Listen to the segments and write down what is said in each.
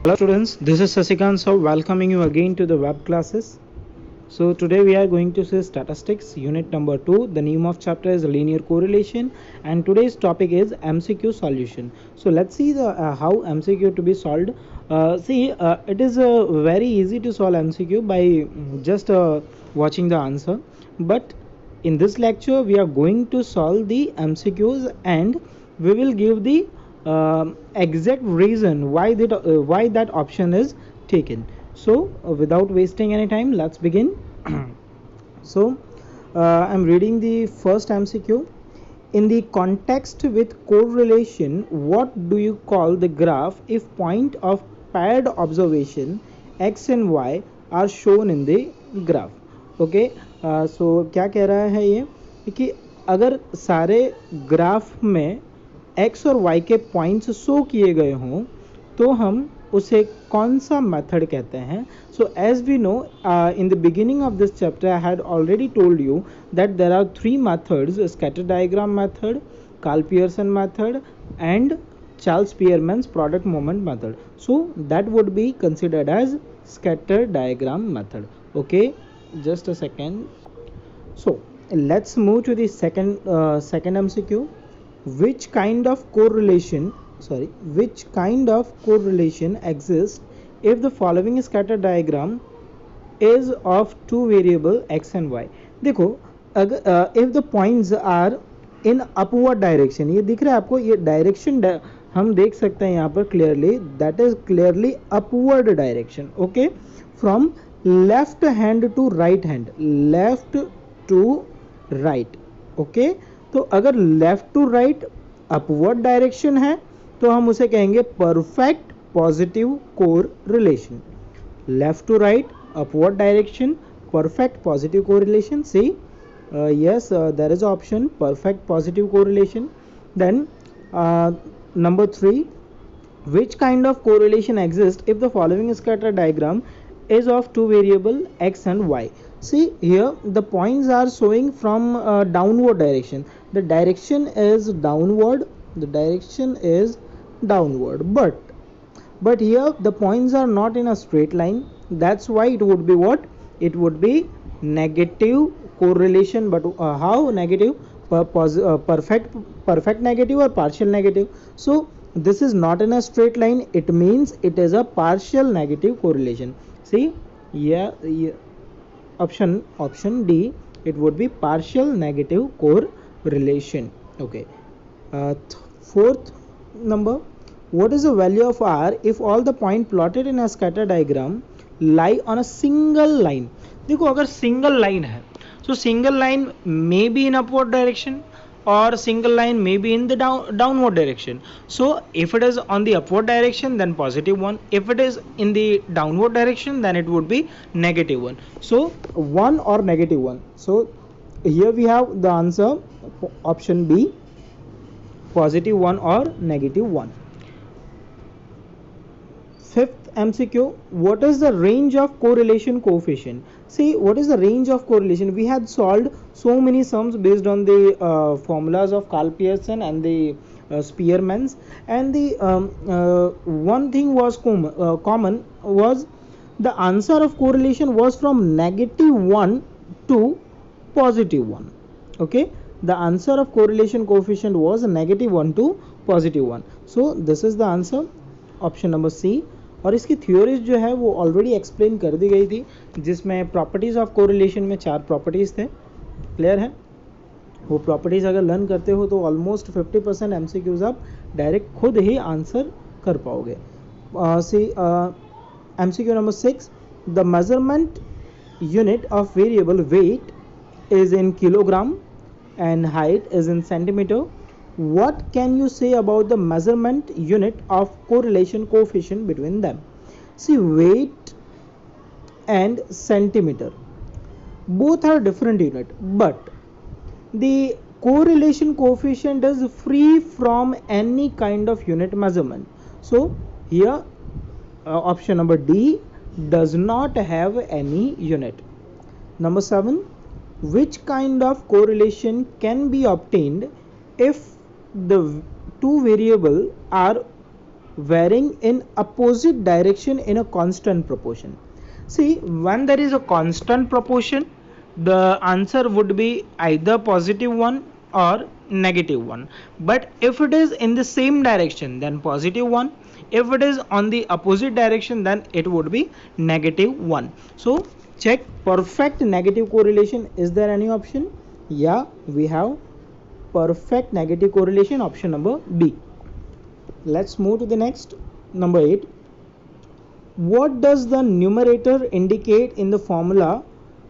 Hello students, this is Sasikant so welcoming you again to the web classes. So today we are going to see statistics unit number 2. The name of chapter is linear correlation and today's topic is MCQ solution. So let's see the how MCQ to be solved. It is very easy to solve MCQ by just watching the answer, but in this lecture we are going to solve the MCQs and we will give the exact reason why that option is taken. So without wasting any time, let's begin. So I'm reading the first MCQ. In the context with correlation, what do you call the graph if point of paired observation x and y are shown in the graph? Okay, so क्या कह रहा है ये कि अगर सारे graph में x और y के पॉइंट्स शो किए गए हों तो हम उसे कौन सा मेथड कहते हैं. So as we know in the beginning of this chapter I had already told you that there are three methods: scatter diagram method, Karl Pearson method and Charles Spearman's product moment method. So that would be considered as scatter diagram method. Okay, just a second. So let's move to the second MCQ. Which kind of correlation exists if the following scatter diagram is of two variable x and y? देखो, अगर if the points are in upward direction, ये दिख रहा है आपको, ये direction हम देख सकते हैं यहाँ पर clearly, that is clearly upward direction. Okay, from left hand to right hand, left to right. Okay, तो अगर left to right upward direction है तो हम उसे कहेंगे perfect positive correlation. Left to right upward direction, perfect positive correlation. See, yes, there is option perfect positive correlation. Then number 3, which kind of correlation exists if the following scatter diagram is of two variable x and y? See here, the points are showing from downward direction. The direction is downward, but here the points are not in a straight line. That's why it would be what? It would be negative correlation. But how negative? Perfect negative or partial negative. So this is not in a straight line, it means it is a partial negative correlation. See, option D, it would be partial negative correlation. Okay, fourth number, what is the value of r if all the point plotted in a scatter diagram lie on a single line? देखो, अगर single line है so single line may be in upward direction or single line may be in the downward direction. So if it is on the upward direction, then positive 1. If it is in the downward direction, then it would be negative 1. So 1 or negative 1. So here we have the answer, option B, positive 1 or negative 1. Fifth MCQ, what is the range of correlation coefficient? See, what is the range of correlation? We had solved so many sums based on the formulas of Karl Pearson and the Spearmans, and the one thing was common was the answer of correlation was from -1 to +1. Okay, the answer of correlation coefficient was -1 to +1. So this is the answer, option number C. और इसकी theories जो है वो already explain कर दी गई थी, जिसमें properties of correlation में 4 प्रॉपर्टीज़ थे. क्लियर है? वो प्रॉपर्टीज़ अगर लर्न करते हो तो ऑलमोस्ट 50% MCQs आप डायरेक्ट खुद ही आंसर कर पाओगे. MCQ number 6, the measurement unit of variable weight is in kilogram and height is in centimeter. What can you say about the measurement unit of correlation coefficient between them? See, weight and centimeter both are different unit, but the correlation coefficient is free from any kind of unit measurement. So here option number D does not have any unit. Number 7, which kind of correlation can be obtained if the two variables are varying in opposite direction in a constant proportion. See, when there is a constant proportion, the answer would be either positive one or negative one. But if it is in the same direction, then positive one. If it is on the opposite direction, then it would be negative one. So check perfect negative correlation. Is there any option? Yeah, we have perfect negative correlation, option number B. Let's move to the next, number 8. What does the numerator indicate in the formula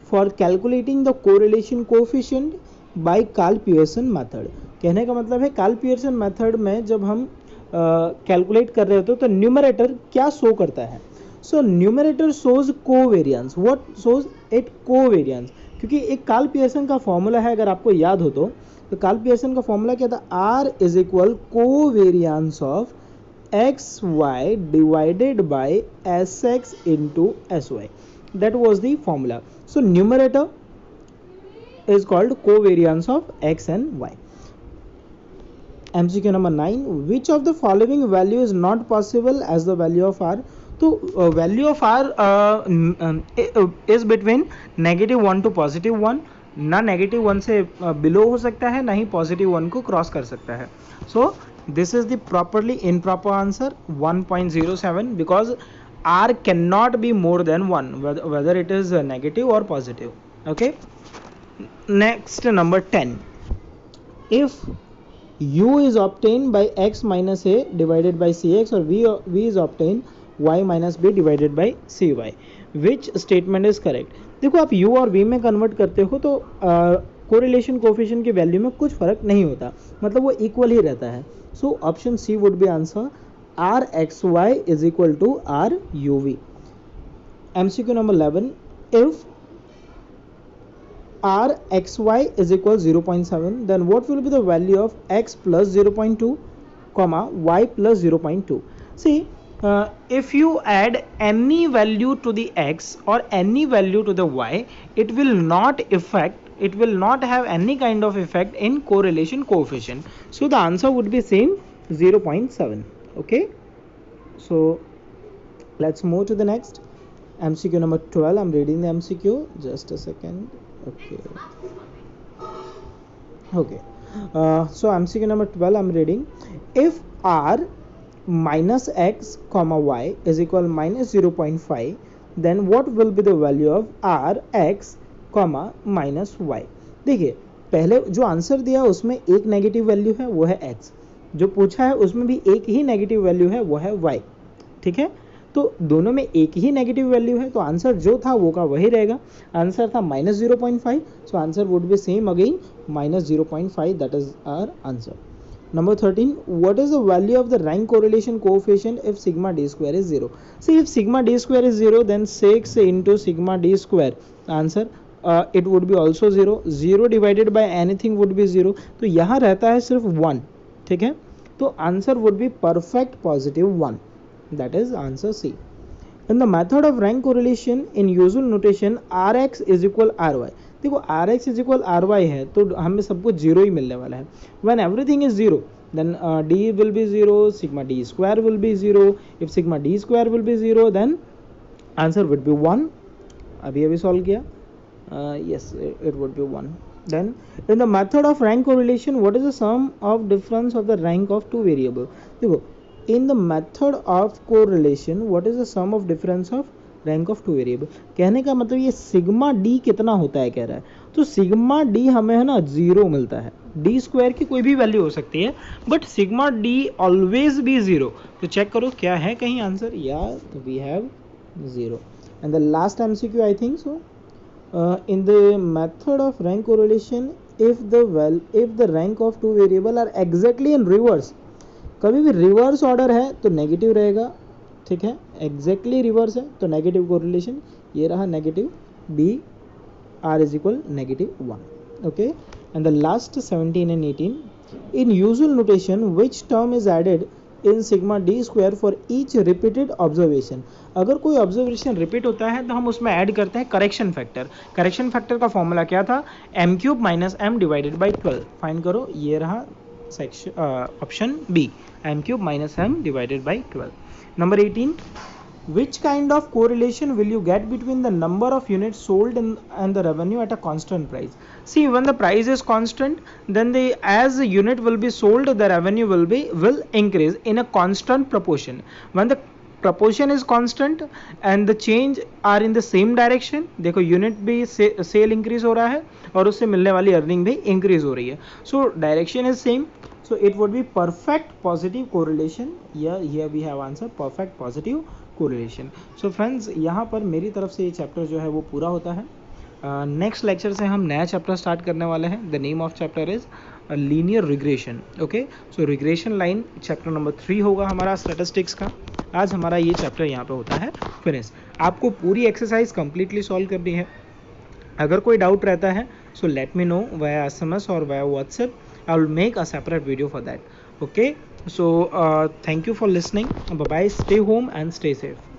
for calculating the correlation coefficient by Karl Pearson method? कहने का मतलब है Karl Pearson method में जब हम calculate कर रहे होते तो न्यूमरेटर क्या शो करता है? So numerator shows covariance. What shows it? Covariance. क्योंकि एक कार्ल पियर्सन का फॉर्मूला है, अगर आपको याद हो तो कार्ल पियर्सन का फॉर्मूला क्या था? R is equal covariance of X Y divided by S X into S Y. That was the formula. So numerator is called covariance of x and y. MCQ number 9. Which of the following value is not possible as the value of r? तो value of r is between -1 to +1. ना -1 से below हो सकता है, ना ही +1 को cross कर सकता है. So this is the properly improper answer 1.07 because r cannot be more than 1 whether it is negative or positive. Okay. Next, number 10. If u is obtained by x minus a divided by cx or v is obtained y minus b divided by cy, which statement is correct? देखो, आप u और v में convert करते हो तो correlation coefficient की value में कुछ फर्क नहीं होता, मतलब वो इक्वल ही रहता है. So option C would be answer. r x y is equal to r u v. MCQ number 11. If r x y is equal 0.7, then what will be the value of x plus 0.2 comma y plus 0.2? See, if you add any value to the x or any value to the y, it will not have any kind of effect in correlation coefficient. So the answer would be same, 0.7. Okay, so let's move to the next MCQ number 12. I'm reading the MCQ, just a second. Okay. So MCQ number 12 I'm reading. If r minus x comma y is equal minus 0.5, then what will be the value of r x comma minus y? देखिए, पहले जो answer दिया उसमें एक negative value है, वो है x. जो पूछा है उसमें भी एक ही नेगेटिव वैल्यू है, वो है y. ठीक है, तो दोनों में एक ही नेगेटिव वैल्यू है, तो आंसर जो था वो का वही रहेगा. आंसर था -0.5, so answer would be same again, -0.5. That is our answer. Number 13. What is the value of the rank correlation coefficient if sigma d square is 0? See, if sigma d square is 0, then 6 into sigma d square, answer it would be also 0. 0 divided by anything would be 0. तो यहाँ रहता है सिर्फ 1. ठीक है, तो answer would be perfect positive 1. That is answer C. In the method of rank correlation, in usual notation, Rx is equal Ry. देखो, Rx is equal Ry है तो हमें सब कुछ 0 ही मिलने वाला है. When everything is 0, then d will be 0, sigma d square will be 0. If sigma d square will be 0, then answer would be 1. अभी सॉल्व किया. Yes, it would be 1. Then in the method of rank correlation, what is the sum of difference of the rank of two variable? देखो, in the method of correlation, what is the sum of difference of rank of two variable? कहने का मतलब ये sigma D कितना होता है कह रहा है. तो सिग्मा डी हमें है ना 0 मिलता है. डी स्क्वायर की कोई भी वैल्यू हो सकती है, but sigma D always be 0. तो चेक करो क्या है कहीं आंसर. या we have 0. And the last MCQ I think so. In the method of rank correlation, if the rank of two variable are exactly in reverse, कभी भी reverse order है तो नेगेटिव रहेगा. ठीक है, एग्जैक्टली रिवर्स है तो नेगेटिव कोरिलेशन. ये रहा negative B, R is equal -1. Okay, and the last 17 and 18. In usual notation which term is added in sigma D square for each repeated observation? अगर कोई ऑब्जर्वेशन रिपीट होता है तो हम उसमें ऐड करते हैं करेक्शन फैक्टर. करेक्शन फैक्टर का फॉर्मूला क्या था? m³ - m / 12. फाइंड करो, ये रहा section option B, m cube minus m divided by 12. Number 18, which kind of correlation will you get between the number of units sold and the revenue at a constant price? See, when the price is constant, then as the unit will be sold, the revenue will increase in a constant proportion. When the proportion is constant and the change are in the same direction, देखो unit भी cell increase हो रहा है और उससे मिलने वाली earning भी इंक्रीज हो रही है. So direction is same, so it would be perfect positive correlation. Here we have answer perfect positive correlation. So friends, यहाँ पर मेरी तरफ से ये चैप्टर जो है वो पूरा होता है. नेक्स्ट लेक्चर से हम नया चैप्टर स्टार्ट करने वाले हैं. The name of chapter is linear regression. Okay, so regression line chapter number 3 होगा हमारा स्टैटिस्टिक्स का. आज हमारा ये चैप्टर यहाँ पे होता है फिनिश. आपको पूरी एक्सरसाइज कंप्लीटली सॉल्व करनी है. अगर कोई डाउट रहता है so let me know via SMS or via WhatsApp. I will make a separate video for that. Okay, so thank you for listening. Bye bye, stay home and stay safe.